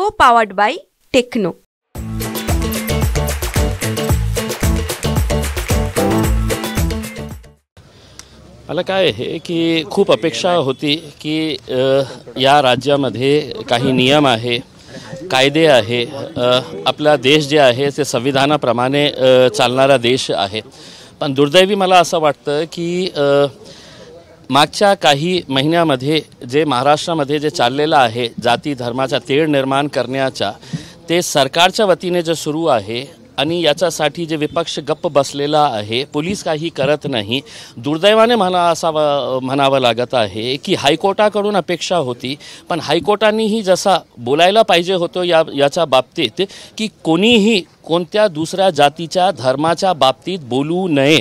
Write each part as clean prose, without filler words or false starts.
co-powered by Techno. मला काय आहे की खूप अपेक्षा होती की या राज्यामध्ये काही नियम आहे, कायदे आहे, आपला देश जे आहे ते संविधानाप्रमाणे चालणारा देश आहे. पण दुर्दैवी मला असं वाटतं की मागच्या काही महिन्यामध्ये जे महाराष्ट्रामध्ये जे चाललेलं आहे जाती धर्माचा तेढ निर्माण करण्याचा, ते सरकारच्या वतीने जे सुरू आहे आणि याच्यासाठी जे विपक्ष गप्प बसलेला आहे, पोलीस काही करत नाही. दुर्दैवाने मला असं म्हणावं लागत आहे की हायकोर्टाकडून अपेक्षा होती, पण हायकोर्टानेही जसा बोलायला पाहिजे होतं याच्या बाबतीत की कोणीही कोणत्या दुसऱ्या जातीच्या धर्माच्या बाबतीत बोलू नये,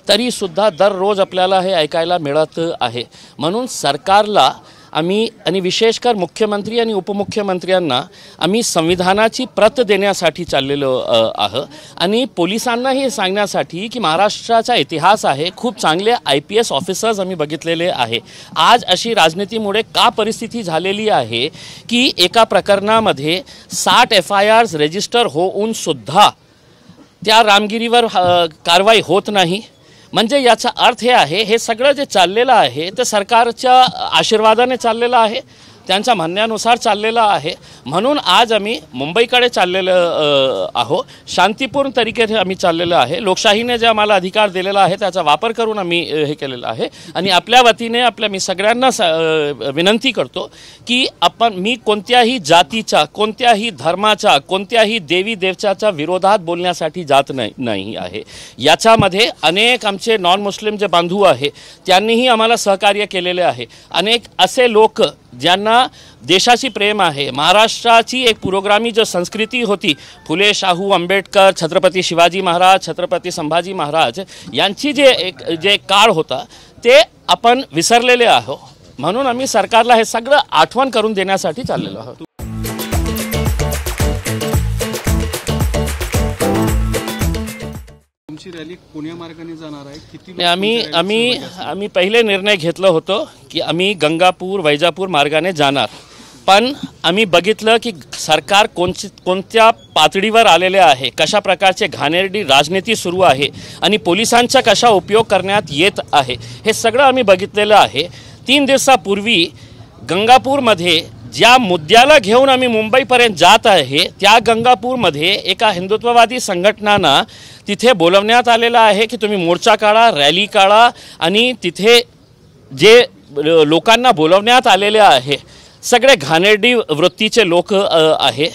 तरीसुद्धा दररोज आपल्याला हे ऐकायला मिळत आहे. म्हणून सरकारला आम्ही आणि विशेषकर मुख्यमंत्री आणि उपमुख्यमंत्र्यांना आम्ही संविधानाची प्रत देण्यासाठी चाललेलो आहोत आणि पोलिसांना हे सांगण्यासाठी की महाराष्ट्राचा इतिहास आहे, खूप चांगले IPS ऑफिसर्स आम्ही बघितलेले आहे. आज अशी राजनीतीमुळे का परिस्थिती झालेली आहे की एका प्रकरणामध्ये 60 FIRs रजिस्टर होऊन सुद्धा त्या रामगिरीवर कारवाई होत नाही. म्हणजे याचा अर्थ हे आहे, हे सगळं जे चाललेलं आहे ते सरकारच्या आशीर्वादाने चाललेलं आहे, त्यांच्या म्हणण्यानुसार चाललेलं आहे. म्हणून आज आम्ही मुंबईकडे चाललेलं आहो, शांतीपूर्ण तरीकेने आम्ही चाललेलं आहे. लोकशाहीने जे आम्हाला अधिकार दिलेला आहे त्याचा वापर करून आम्ही हे केलेलं आहे. आणि आपल्या वतीने मी सगळ्यांना विनंती करतो की मी कोणत्याही जातीच्या, कोणत्याही धर्माच्या, कोणत्याही देवी देवताच्या विरोधात बोलण्यासाठी जात नाही आहे. याच्यामध्ये अनेक आमचे नॉन मुस्लिम जे बांधव आहे त्यांनीही आम्हाला सहकार्य केलेले आहे. अनेक असे लोक ज्यांना देशाची प्रेम आहे, महाराष्ट्राची एक पुरोगामी जो संस्कृती होती, फुले शाहू आंबेडकर, छत्रपती शिवाजी महाराज, छत्रपती संभाजी महाराज यांची जे काळ होता ते आपण विसरलेले आहोत. म्हणून आम्ही सरकारला हे सगळं आठवण करून देण्यासाठी चाललेलो आहोत. रॅली कोण्या मार्गाने जाणार आहे? किती आम्ही पहिले निर्णय घेतला होतो की आम्ही गंगापूर वैजापूर मार्गाने जाणार. पण आम्ही बघितलं की सरकार कोणत्या पातळीवर आलेले आहे, कशा प्रकारचे घाणेरडी राजनीती सुरू आहे आणि पोलिसांचा कशा उपयोग करण्यात येत आहे, हे सगळं आम्ही बघितलेलं आहे. 3 दिवसापूर्वी गंगापूरमध्ये ज्या मुद्द्याला घेऊन आम्ही मुंबईपर्यंत जात आहे, त्या गंगापूरमध्ये एका हिंदुत्ववादी संघटनांना तिथे बोलवण्यात आलेलं आहे की तुम्ही मोर्चा काढा, रॅली काढा. आणि तिथे जे लोकांना बोलवण्यात आलेले आहे सगळे घाणेरडी वृत्तीचे लोक आहे.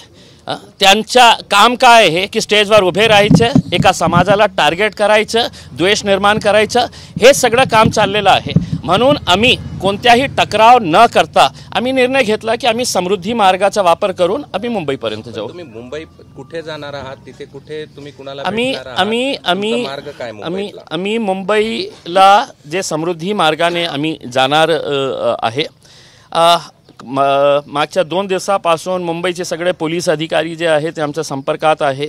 त्यांचा काम काय आहे की स्टेजवर उभे राहायचं, एका समाजाला टार्गेट करायचं, द्वेष निर्माण करायचं, हे सगळं काम चाललेलं आहे. म्हणून आम्ही कोणत्याही टकराव न करता आम्ही निर्णय घेतला की आम्ही समृद्धी मार्गाचा वापर करून आम्ही मुंबईपर्यंत जाऊ. तुम्ही मुंबई कुठे जाणार आहात, तिथे कुठे तुम्ही कुणाला आम्ही मुंबईला जे समृद्धी मार्गाने आम्ही जाणार आहे. मागच्या 2 दिवसापासून मुंबईचे सगळे पोलीस अधिकारी जे आहेत ते आमच्या संपर्कात आहे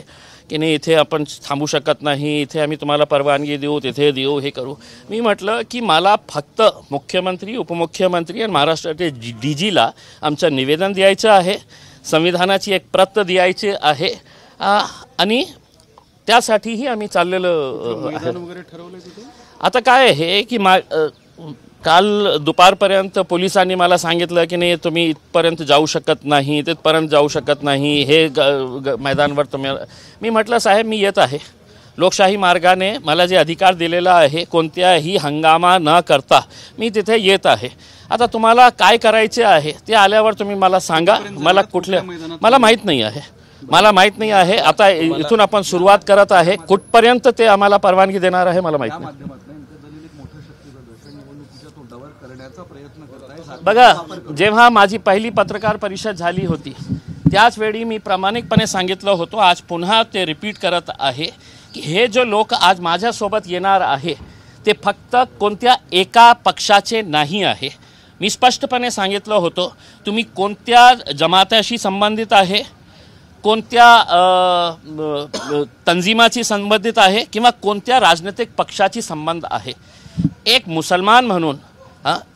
की नाही इथे आपण थांबू शकत नाही, इथे आम्ही तुम्हाला परवानगी देऊ, तिथे देऊ, हे करू. मी म्हटलं की मला फक्त मुख्यमंत्री, उपमुख्यमंत्री आणि महाराष्ट्राचे DGला आमचं निवेदन द्यायचं आहे, संविधानाची एक प्रत द्यायची आहे आणि त्यासाठीही आम्ही चाललेलं आहे. आता काय आहे की काल दुपारपर्यंत पोलिसांनी मला सांगितलं की नाही तुम्ही इथपर्यंत जाऊ शकत नाही, तिथपर्यंत जाऊ शकत नाही, हे मैदानावर तुम्ही. मी म्हटलं साहेब मी येत आहे, लोकशाही मार्गाने मला जे अधिकार दिलेला आहे कोणत्याही हंगामा न करता मी तिथे येत आहे. आता तुम्हाला काय करायचे आहे ते आल्यावर तुम्ही मला सांगा. मला माहीत नाही आहे. आता इथून आपण सुरुवात करत आहे, कुठपर्यंत ते आम्हाला परवानगी देणार आहे मला माहीत नाही. बघा, जेव्हा माझी पहिली पत्रकार परिषद झाली होती त्याचवेळी मी प्रामाणिकपणे सांगितलं होतं, आज पुन्हा ते रिपीट करत आहे की हे जो लोक आज माझ्यासोबत येणार आहे ते फक्त कोणत्या एका पक्षाचे नाही आहे. मी स्पष्टपणे सांगितलं होतं तुम्ही कोणत्या जमाताशी संबंधित आहे, कोणत्या तंजीमाची संबंधित आहे किंवा कोणत्या राजनैतिक पक्षाची संबंध आहे. एक मुसलमान म्हणून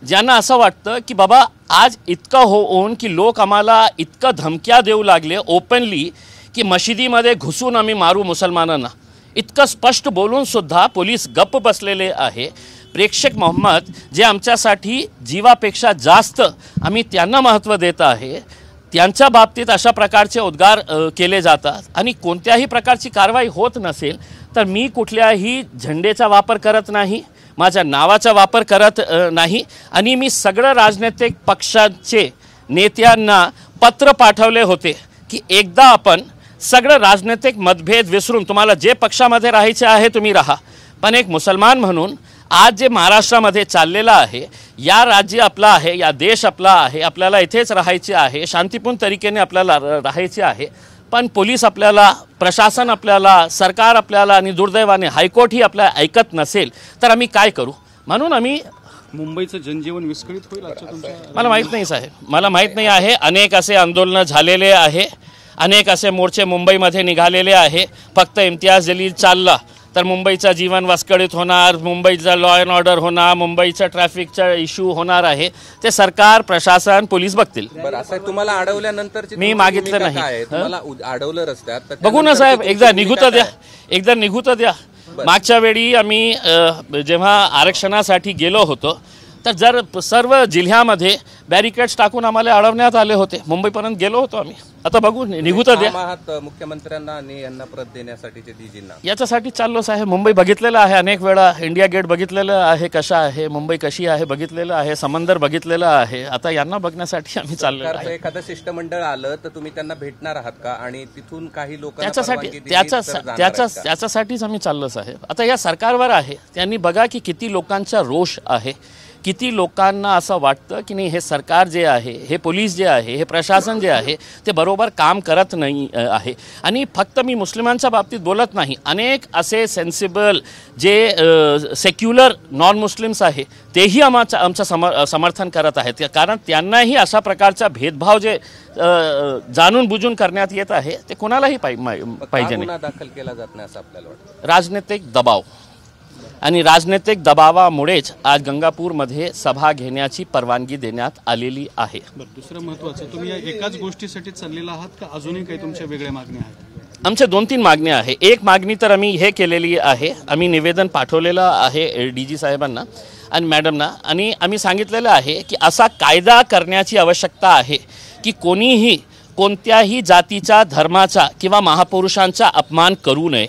ज्यांना असं वाटतं की बाबा आज इतकं होऊन की लोक आम्हाला इतकं धमक्या देऊ लागले ओपनली की मशिदीमध्ये घुसून आम्ही मारू मुसलमानांना, इतकं स्पष्ट बोलूनसुद्धा पोलीस गप्प बसलेले आहे. प्रेक्षक मोहम्मद जे आमच्यासाठी जीवापेक्षा जास्त आम्ही त्यांना महत्त्व देत आहे, त्यांच्या बाबतीत अशा प्रकारचे उद्गार केले जातात आणि कोणत्याही प्रकारची कारवाई होत नसेल तर मी कुठल्याही झेंडेचा वापर करत नाही, माझ्या नावाचा वापर करत नाही आणि मी सगळं राजनैतिक पक्षांचे नेत्यांना पत्र पाठवले होते की एकदा आपण सगळं राजनैतिक मतभेद विसरून तुम्हाला जे पक्षामध्ये राहायचे आहे तुम्ही राहा, पण एक मुसलमान म्हणून आज जे महाराष्ट्रामध्ये चाललेलं आहे, या राज्य आपला आहे, या देश आपला आहे, आपल्याला इथेच राहायचे आहे, शांतिपूर्ण तरीकेने आपल्याला राहायचे आहे, पण पोलीस आपल्याला, प्रशासन आपल्याला, सरकार आपल्याला आणि दुर्दैवाने हायकोर्टही आपल्याला ऐकत नसेल तर आम्ही काय करू. म्हणून आम्ही मुंबईचं जनजीवन विस्कळीत होईल आजच्या तुमच्या. मला माहीत नाही साहेब, मला माहीत नाही आहे. अनेक असे आंदोलनं झालेले आहे, अनेक असे मोर्चे मुंबईमध्ये निघालेले आहे. फक्त इम्तियाज जलील चालला तर मुंबईचं जीवन विस्कळीत होणार, मुंबईचा लॉ अँड ऑर्डर होणार, मुंबईचा ट्रॅफिकचा इश्यू होणार आहे. ते सरकार, प्रशासन, पोलीस बघतील. बरं, असं तुम्हाला अडवल्यानंतर मी मागितलं नाही. तुम्हाला अडवलं रस्त्यात तर बघू ना साहेब, एकदा निघून द्या, एकदा निघून द्या. मागच्या वेळी आम्ही जेव्हा आरक्षणासाठी गेलो होतो तर जर सर्व जिल्ह्यामध्ये बॅरिकेड्स टाकून आम्हाला अडवण्यात आले होते. मुंबईपर्यंत गेलो होतो आम्ही. आता बघू, निघू तर द्या. मुख्यमंत्र्यांना आणि यांना परत देण्यासाठीचे डीजींना याच्यासाठी चाललो साहेब. मुंबई बघितलेलं आहे अनेक वेळा, इंडिया गेट बघितलेलं आहे कशा आहे, मुंबई कशी आहे बघितलेलं आहे, समंदर बघितलेलं आहे. आता यांना बघण्यासाठी आम्ही चाललो आहे. एखादं शिष्टमंडळ आलं तर तुम्ही त्यांना भेटणार आहात का आणि तिथून काही लोक त्याच्यासाठीच आम्ही चाललो साहेब. आता या सरकारवर आहे, त्यांनी बघा की किती लोकांचा रोष आहे, किती लोकांना असं वाटतं की नाही हे सरकार जे आहे, हे पोलीस जे आहे, हे प्रशासन जे आहे ते बरोबर काम करत नाही आहे. आणि फक्त मी मुस्लिमांच्या बाबतीत बोलत नाही, अनेक असे सेन्सिबल जे सेक्युलर नॉन मुस्लिम्स आहे तेही आमचं समर्थन करत आहेत, कारण त्यांनाही अशा प्रकारचा भेदभाव जे जाणून बुजून करण्यात येत आहे ते कोणालाही पाहिजे नाही. दाखल केला जात नाही असं आपल्याला वाटतं. राजनैतिक दबाव आणि राजनैतिक दबावामुळेच आज गंगापूरमध्ये सभा घेण्याची परवानगी देण्यात आलेली आहे. दुसरं महत्त्वाचं, तुम्ही या एकाच गोष्टीसाठी चाललेला आहात का अजूनही काही तुमच्या वेगळ्या मागण्या आहेत? आमच्या 2-3 मागण्या आहे. एक मागणी तर आम्ही हे केलेली आहे, आम्ही निवेदन पाठवलेलं आहे DG साहेबांना आणि मॅडमना, आणि आम्ही सांगितलेलं आहे की असा कायदा करण्याची आवश्यकता आहे की कोणीही कोणत्याही जातीचा, धर्माचा किंवा महापुरुषांचा अपमान करू नये.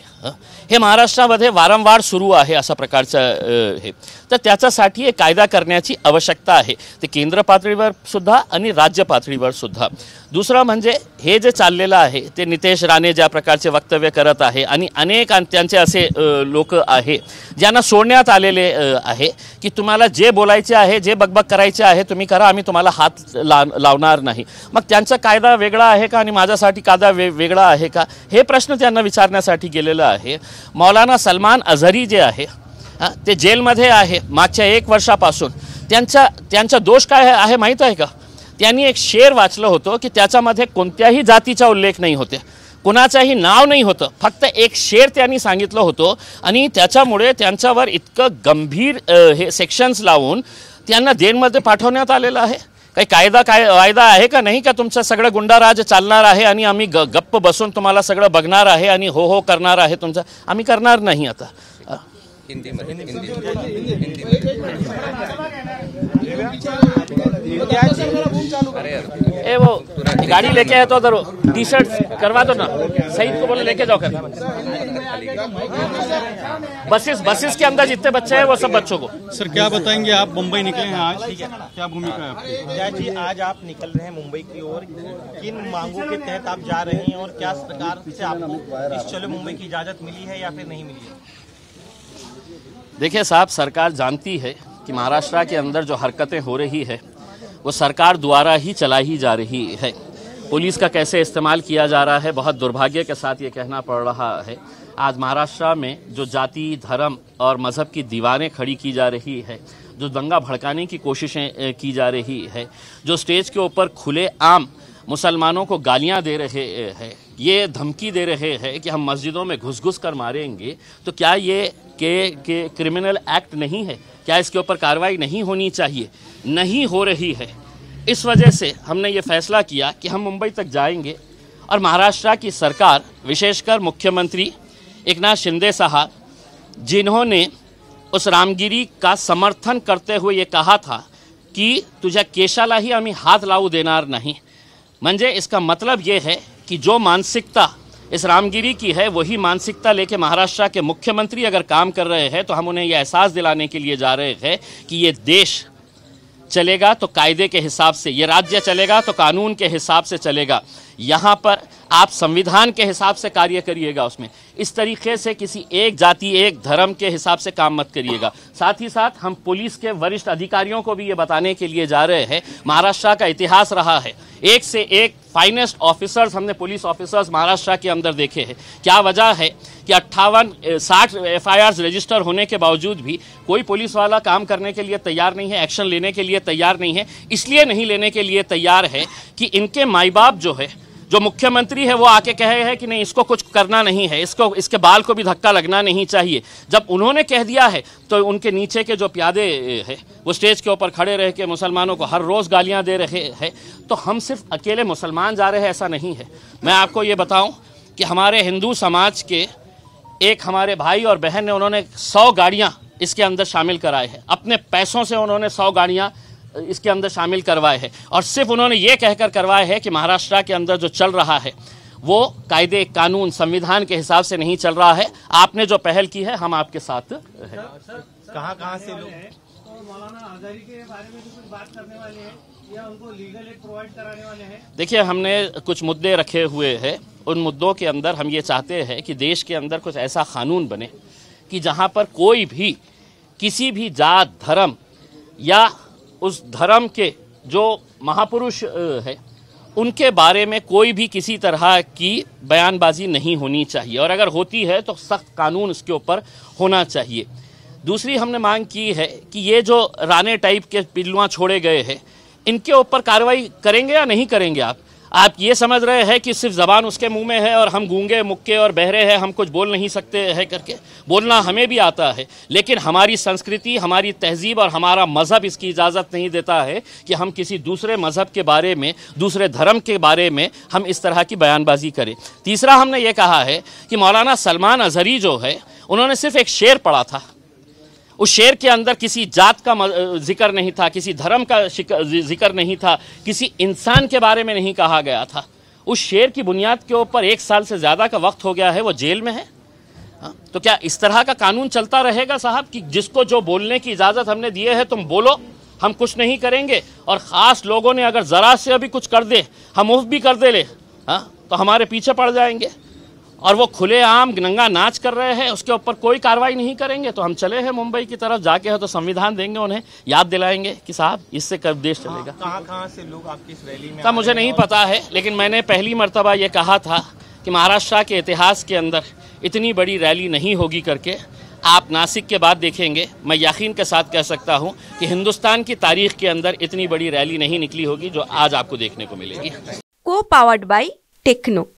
हे महाराष्ट्रामध्ये वारंवार सुरू आहे अशा प्रकारचं हे, तर त्याच्यासाठी एक कायदा करण्याची आवश्यकता आहे, ते केंद्र पातळीवर सुद्धा आणि राज्य पातळीवर सुद्धा. दुसरं म्हणजे हे जे चाललेलं आहे ते नितेश राणे ज्या प्रकारचे वक्तव्य करत आहे आणि अनेक त्यांचे असे लोक आहे ज्यांना सोडण्यात आलेले आहे की तुम्हाला जे बोलायचे आहे, जे बकबक करायचे आहे तुम्ही करा, आम्ही तुम्हाला हात लावणार नाही. मग त्यांचा कायदा वेगळा आहे का आणि माझ्यासाठी कायदा वेगळा आहे का, हे प्रश्न त्यांना विचारण्यासाठी गेलेलं आहे. मौलाना सलमान अझहरी जे आहे ते जेलमध्ये आहे मागच्या 1 वर्षापासून. त्यांचा दोष काय आहे माहीत आहे का? त्यांनी एक शेर वाचलं होतं की त्याच्यामध्ये कोणत्याही जातीचा उल्लेख नाही होते, कोणाचाही नाव नाही होतं, फक्त एक शेर त्यांनी सांगितलं होतं आणि त्याच्यामुळे त्यांच्यावर इतकं गंभीर हे सेक्शन्स लावून त्यांना जेलमध्ये पाठवण्यात आलेलं आहे. काही कायदा आहे का नाही का तुमचं सगळं गुंडाराज चालणार आहे आणि आम्ही गप्प बसून तुम्हाला सगळं बघणार आहे आणि हो हो करणार आहे तुमचं? आम्ही करणार नाही. आता ए वो गाड़ी लेके आए तो उधर टी-शर्ट करवा दो ना, सईद को बोलो लेके जाओ कर. बसेस के अंदर जितने बच्चे हैं वो सब बच्चों को. सर क्या बताएंगे, आप मुंबई निकले हैं आज, क्या भूमिका है आपकी? जय जी, आज आप निकल रहे हैं मुंबई की ओर, किन मांगों के तहत आप जा रहे हैं और क्या सरकार से आपको इस चलो मुंबई की इजाजत मिली है या फिर नहीं मिली है? देखिए साहब, सरकार जानती है कि महाराष्ट्र के अंदर जो हरकतें हो रही है वो सरकार द्वारा ही चलाई जा रही है. पुलिस का कैसे इस्तेमाल किया जा रहा है, बहुत दुर्भाग्य के साथ ये कहना पड़ रहा है. आज महाराष्ट्र में जो जाति, धर्म और मज़हब की दीवारें खड़ी की जा रही है, जो दंगा भड़काने की कोशिशें की जा रही है, जो स्टेज के ऊपर खुले आम मुसलमानों को गालियां दे रहे हैं, ये धमकी दे रहे हैं कि हम मस्जिदों में घुस कर मारेंगे, तो क्या ये क्रिमिनल एक्ट नहीं है? क्या इसके ऊपर कार्रवाई नहीं होनी चाहिए? नहीं हो रही है। इस वजह से हमने ये फैसला किया कि हम मुंबई तक जाएंगे और महाराष्ट्र की सरकार, विशेषकर मुख्यमंत्री एकनाथ शिंदे साहब, जिन्होंने उस रामगिरी का समर्थन करते हुए ये कहा था की तुझ्या केशालाही आम्ही हात लावू देणार नहीं, म्हणजे इसका मतलब ये है कि जो मानसिकता इस रामगिरी की है वही मानसिकता लेके महाराष्ट्र के मुख्यमंत्री अगर काम कर रहे हैं तो हम उन्हें यह एहसास दिलाने के लिए जा रहे हैं कि ये देश चलेगा तो कायदे के हिसाब से, ये राज्य चलेगा तो कानून के हिसाब से चलेगा। यहाँ पर आप संविधान के हिसाब से कार्य करिएगा, उसमें इस तरीके से किसी एक जाति एक धर्म के हिसाब से काम मत करिएगा। साथ ही साथ हम पुलिस के वरिष्ठ अधिकारियों को भी ये बताने के लिए जा रहे हैं, महाराष्ट्र का इतिहास रहा है, एक से एक फाइनेस्ट ऑफिसर्स हमने पुलिस ऑफिसर्स महाराष्ट्र के अंदर देखे हैं। क्या वजह है कि 60 FIRs रजिस्टर होने के बावजूद भी कोई पुलिस वाला काम करने के लिए तैयार नहीं है, एक्शन लेने के लिए तैयार नहीं है। इसलिए नहीं लेने के लिए तैयार है कि इनके माई बाप जो है, जो मुख्यमंत्री है, वो आके कहे हैं कि नहीं इसको कुछ करना नहीं है, इसके बाल को भी धक्का लगना नहीं चाहिए। जब उन्होंने कह दिया है तो उनके नीचे के जो प्यादे हैं वो स्टेज के ऊपर खड़े रह के मुसलमानों को हर रोज़ गालियां दे रहे हैं। तो हम सिर्फ अकेले मुसलमान जा रहे हैं ऐसा नहीं है। मैं आपको ये बताऊं कि हमारे हिंदू समाज के एक हमारे भाई और बहन ने, उन्होंने 100 गाड़ियाँ इसके अंदर शामिल कराए हैं, अपने पैसों से उन्होंने 100 गाड़ियाँ इसके अंदर शामिल करवाए हैं। और सिर्फ उन्होंने ये कहकर करवाए हैं कि महाराष्ट्र के अंदर जो चल रहा है वो कायदे कानून संविधान के हिसाब से नहीं चल रहा है। आपने जो पहल की है हम आपके साथ हैं। कहाँ से लोग मौलाना आजारी के बारे में कुछ बात करने वाले हैं या उनको लीगल एड प्रोवाइड कराने वाले हैं? देखिए, हमने कुछ मुद्दे रखे हुए हैं। उन मुद्दों के अंदर हम ये चाहते हैं कि देश के अंदर कुछ ऐसा कानून बने कि जहाँ पर कोई भी किसी भी जात धर्म या उस धर्म के जो महापुरुष है उनके बारे में कोई भी किसी तरह की बयानबाजी नहीं होनी चाहिए, और अगर होती है तो सख्त कानून इसके ऊपर होना चाहिए। दूसरी हमने मांग की है कि ये जो राणे टाइप के पिल्लुआं छोड़े गए हैं इनके ऊपर कार्रवाई करेंगे या नहीं करेंगे? आप ये समझ रहे हैं कि सिर्फ ज़बान उसके मुंह में है और हम गूंगे मुक्के और बहरे हैं, हम कुछ बोल नहीं सकते हैं करके? बोलना हमें भी आता है, लेकिन हमारी संस्कृति, हमारी तहजीब और हमारा मज़हब इसकी इजाज़त नहीं देता है कि हम किसी दूसरे मज़हब के बारे में, दूसरे धर्म के बारे में हम इस तरह की बयानबाजी करें। तीसरा हमने ये कहा है कि मौलाना सलमान अज़हरी जो है उन्होंने सिर्फ एक शेर पढ़ा था, उस शेर के अंदर किसी जात का जिक्र नहीं था, किसी धर्म का जिक्र नहीं था, किसी इंसान के बारे में नहीं कहा गया था। उस शेर की बुनियाद के ऊपर 1 साल से ज़्यादा का वक्त हो गया है, वो जेल में है। तो क्या इस तरह का कानून चलता रहेगा साहब कि जिसको जो बोलने की इजाज़त हमने दी है तुम बोलो, हम कुछ नहीं करेंगे, और ख़ास लोगों ने अगर ज़रा से अभी कुछ कर दे, हम मुफ्त भी कर दे ले, तो हमारे पीछे पड़ जाएंगे। और वो खुलेआम नंगा नाच कर रहे हैं, उसके ऊपर कोई कार्रवाई नहीं करेंगे। तो हम चले हैं मुंबई की तरफ, जाके है तो संविधान देंगे, उन्हें याद दिलाएंगे कि साहब इससे कब देश चलेगा। कहाँ से लोग आपकी इस रैली में? तब मुझे नहीं पता है, लेकिन मैंने पहली मर्तबा ये कहा था कि महाराष्ट्र के इतिहास के अंदर इतनी बड़ी रैली नहीं होगी करके। आप नासिक के बाद देखेंगे, मैं यकीन के साथ कह सकता हूँ कि हिंदुस्तान की तारीख के अंदर इतनी बड़ी रैली नहीं निकली होगी जो आज आपको देखने को मिलेगी। को पावर्ड बाय टेक्नो।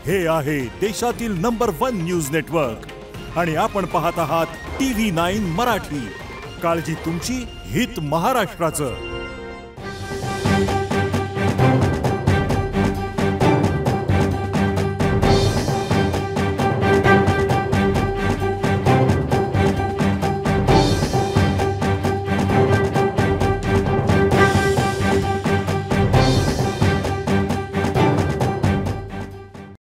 हे आहे देशातील नंबर 1 न्यूज नेटवर्क आणि आपण पाहत आहात TV9 मराठी। काळजी तुमची, हित महाराष्ट्राचं।